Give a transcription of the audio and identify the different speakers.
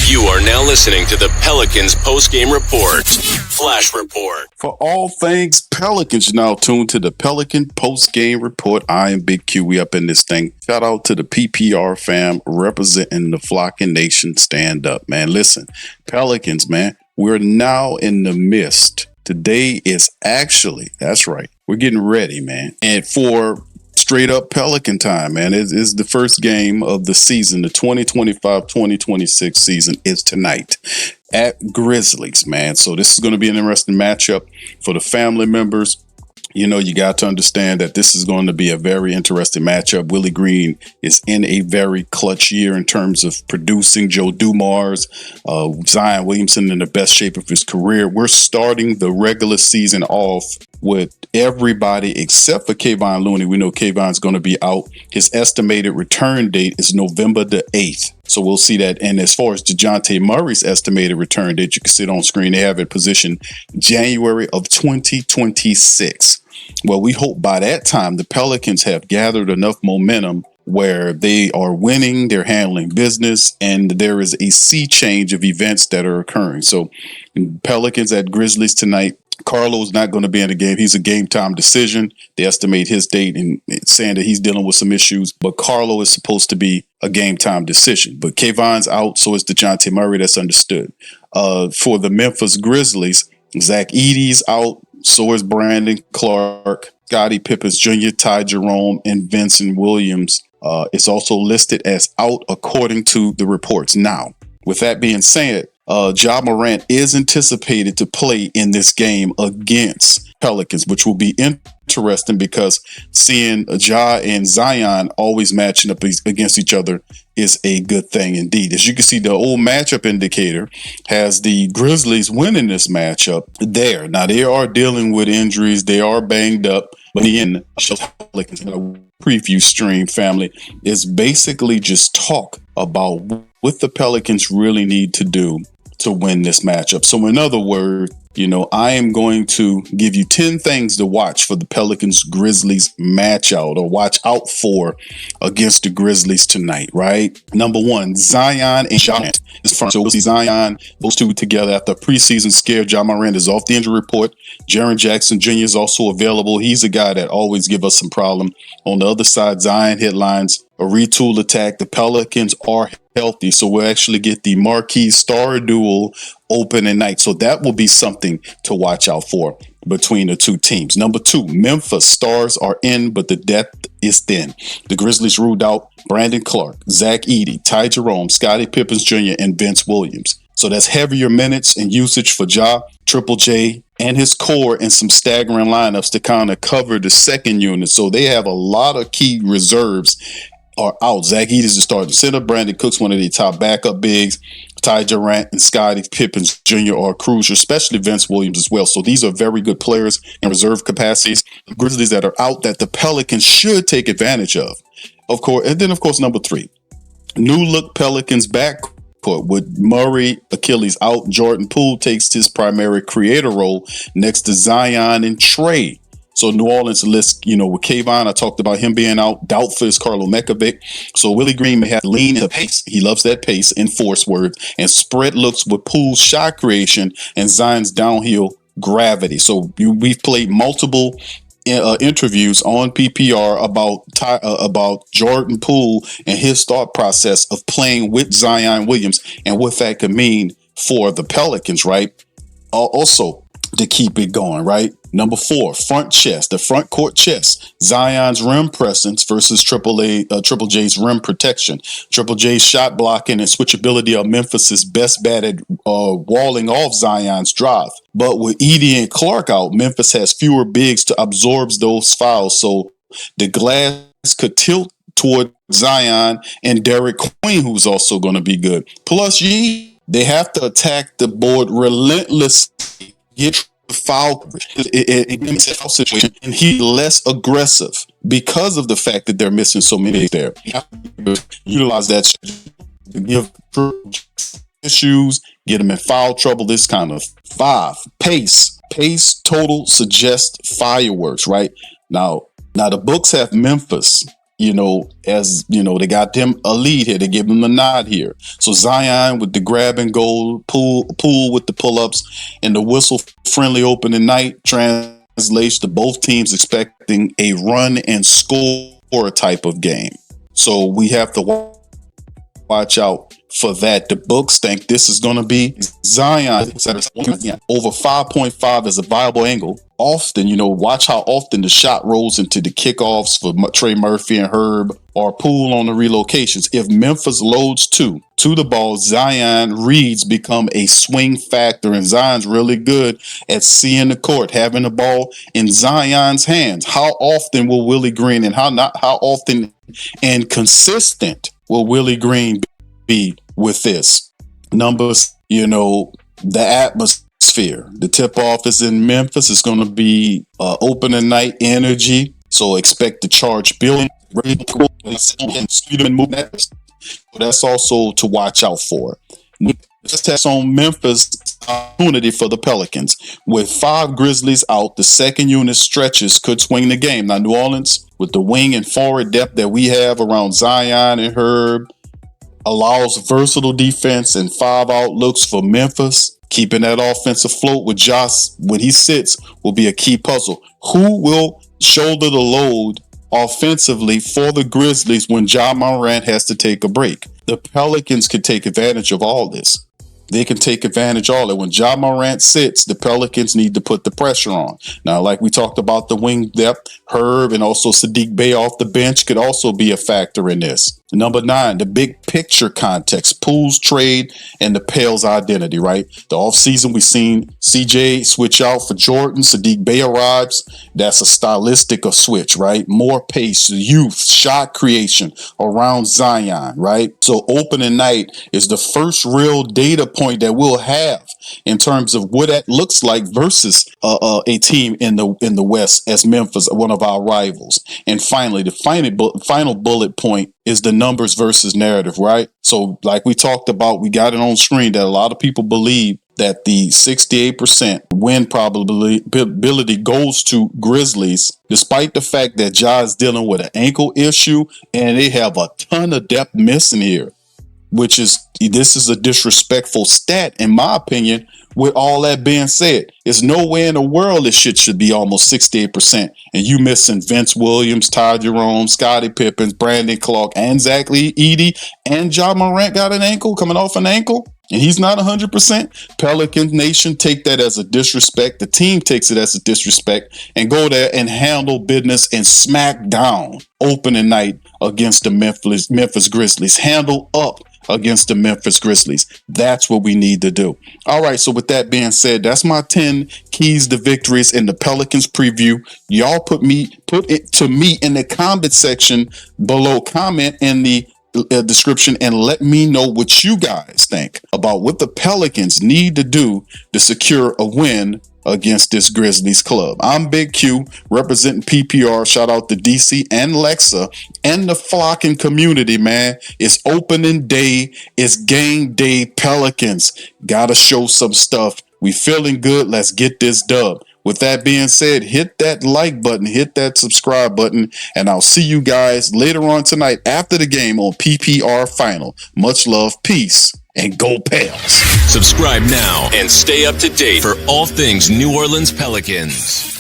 Speaker 1: You are now listening to the Pelicans post-game report. Flash report.
Speaker 2: For all things Pelicans, you're now tuned to the Pelican post-game report. I am Big Q. We up in this thing. Shout out to the PPR fam representing the Flocking Nation. Stand up, man. Listen, Pelicans, man, we're now in the midst. Today is actually, that's right, we're getting ready, man. And for straight up Pelican time, man. It is the first game of the season. The 2025-2026 season is tonight at Grizzlies, man. So this is going to be an interesting matchup for the family members. You know, you got to understand that this is going to be a very interesting matchup. Willie Green is in a very clutch year in terms of producing. Joe Dumars, Zion Williamson in the best shape of his career. We're starting the regular season off with everybody except for Kayvon Looney. We know Kayvon's going to be out. His estimated return date is November the 8th. So we'll see that. And as far as DeJounte Murray's estimated return date, you can see it on screen. They have it positioned January of 2026. Well, we hope by that time the Pelicans have gathered enough momentum where they are winning, they're handling business, and there is a sea change of events that are occurring. So Pelicans at Grizzlies tonight. Carlo's not going to be in the game. He's a game time decision. They estimate his date and saying that he's dealing with some issues, but Carlo is supposed to be a game time decision. But Kayvon's out, so is DeJounte Murray. That's understood. For the Memphis Grizzlies, Zach Edey's out, so is Brandon Clark, Scottie Pippen Jr., Ty Jerome, and Vincent Williams. It's also listed as out according to the reports. Now, with that being said, Ja Morant is anticipated to play in this game against Pelicans, which will be interesting because seeing Ja and Zion always matching up against each other is a good thing indeed. As you can see, the old matchup indicator has the Grizzlies winning this matchup there. Now, they are dealing with injuries. They are banged up. But in the Pelicans preview stream, family, is basically just talk about what the Pelicans really need to do to win this matchup. So in other words, you know, I am going to give you 10 things to watch for the Pelicans Grizzlies match out or watch out for against the Grizzlies tonight, right? Number one, Zion and Ja Morant is front. So we'll see Zion, those two together after a preseason scare. Ja Morant is off the injury report. Jaren Jackson Jr. is also available. He's a guy that always give us some problem. On the other side, Zion headlines a retool attack. The Pelicans are healthy, so we'll actually get the marquee star duel opening night. So that will be something to watch out for between the two teams. Number two, Memphis stars are in, but the depth is thin. The Grizzlies ruled out Brandon Clark, Zach Edey, Ty Jerome, Scottie Pippen Jr., and Vince Williams. So that's heavier minutes and usage for Ja, Triple J, and his core, and some staggering lineups to kind of cover the second unit. So they have a lot of key reserves are out. Zach Edey is the starting center. Brandon Cook's one of the top backup bigs. Ty Durant and Scottie Pippen Jr. are crucial, especially Vince Williams as well. So these are very good players in reserve capacities. The Grizzlies that are out that the Pelicans should take advantage of course. And then, of course, number three, new look Pelicans backcourt with Murray, Achilles out. Jordan Poole takes his primary creator role next to Zion and Trey. So New Orleans list, you know, with Kayvon, I talked about him being out. Doubtful is Carlo Mekovic. So Willie Green may have to lean into pace. He loves that pace and force word. And spread looks with Poole's shot creation and Zion's downhill gravity. So we've played multiple interviews on PPR about Jordan Poole and his thought process of playing with Zion Williams and what that could mean for the Pelicans, right? Also, to keep it going, right? Number four, the front court chess. Zion's rim presence versus Triple J's rim protection. Triple J's shot blocking and switchability are Memphis's best bet at walling off Zion's drive. But with Edey and Clark out, Memphis has fewer bigs to absorb those fouls. So the glass could tilt toward Zion and Derek Queen, who's also going to be good. Plus, they have to attack the board relentlessly. Get foul coverage. It makes a foul situation, and he's less aggressive because of the fact that they're missing so many there. Utilize that to give issues, get them in foul trouble. This kind of pace total suggests fireworks. Right now the books have Memphis as they got them a lead here. They give them a nod here. So Zion with the grab and goal, Poole with the pull-ups, and the whistle-friendly opening night translates to both teams expecting a run and score type of game. So we have to watch out for that. The books think this is going to be Zion over 5.5 as a viable angle. Often, watch how often the shot rolls into the kickoffs for Trey Murphy and Herb or Poole on the relocations. If Memphis loads to the ball, Zion reads become a swing factor, and Zion's really good at seeing the court, having the ball in Zion's hands. How often will Willie Green and how often and consistent will Willie Green be with this? Numbers, the atmosphere. The tip-off is in Memphis. It's going to be opening night energy. So expect the charge building. That's also to watch out for. Let's test on Memphis opportunity for the Pelicans. With 5 Grizzlies out, the second unit stretches could swing the game. Now, New Orleans, with the wing and forward depth that we have around Zion and Herb, allows versatile defense and 5 outlooks for Memphis. Keeping that offense afloat with Josh when he sits will be a key puzzle. Who will shoulder the load offensively for the Grizzlies when Ja Morant has to take a break? The Pelicans can take advantage of all this. They can take advantage of all it. When Ja Morant sits, the Pelicans need to put the pressure on. Now, like we talked about the wing depth, Herb and also Sadiq Bey off the bench could also be a factor in this. Number 9, the big picture context, Poole's trade and the Pale's identity, right? The offseason, we've seen CJ switch out for Jordan. Sadiq Bey arrives. That's a stylistic switch, right? More pace, youth, shot creation around Zion, right? So opening night is the first real data point that we'll have in terms of what that looks like versus a team in the West as Memphis, one of our rivals. And finally, the final bullet point is the numbers versus narrative, right? So like we talked about, we got it on screen that a lot of people believe that the 68% win probability goes to Grizzlies, despite the fact that Ja is dealing with an ankle issue and they have a ton of depth missing here, this is a disrespectful stat, in my opinion. With all that being said, there's no way in the world this shit should be almost 68%. And you missing Vince Williams, Ty Jerome, Scottie Pippen, Brandon Clark, and Zach Edey, and Ja Morant got coming off an ankle, and he's not 100%. Pelican Nation take that as a disrespect. The team takes it as a disrespect and go there and handle business and smack down opening night against the Memphis Grizzlies. Handle up against the Memphis Grizzlies. That's what we need to do. All right, so with that being said, that's my 10 keys to victories in the Pelicans preview. Y'all put it to me in the comment section below. Comment in the description and let me know what you guys think about what the Pelicans need to do to secure a win against this Grizzlies club. I'm Big Q, representing PPR. Shout out to DC and Lexa and the flocking community, man. It's opening day. It's game day. Pelicans gotta show some stuff. We feeling good. Let's get this dub. With that being said, hit that like button, hit that subscribe button, and I'll see you guys later on tonight after the game on PPR Final. Much love, peace, and go Pels.
Speaker 1: Subscribe now and stay up to date for all things New Orleans Pelicans.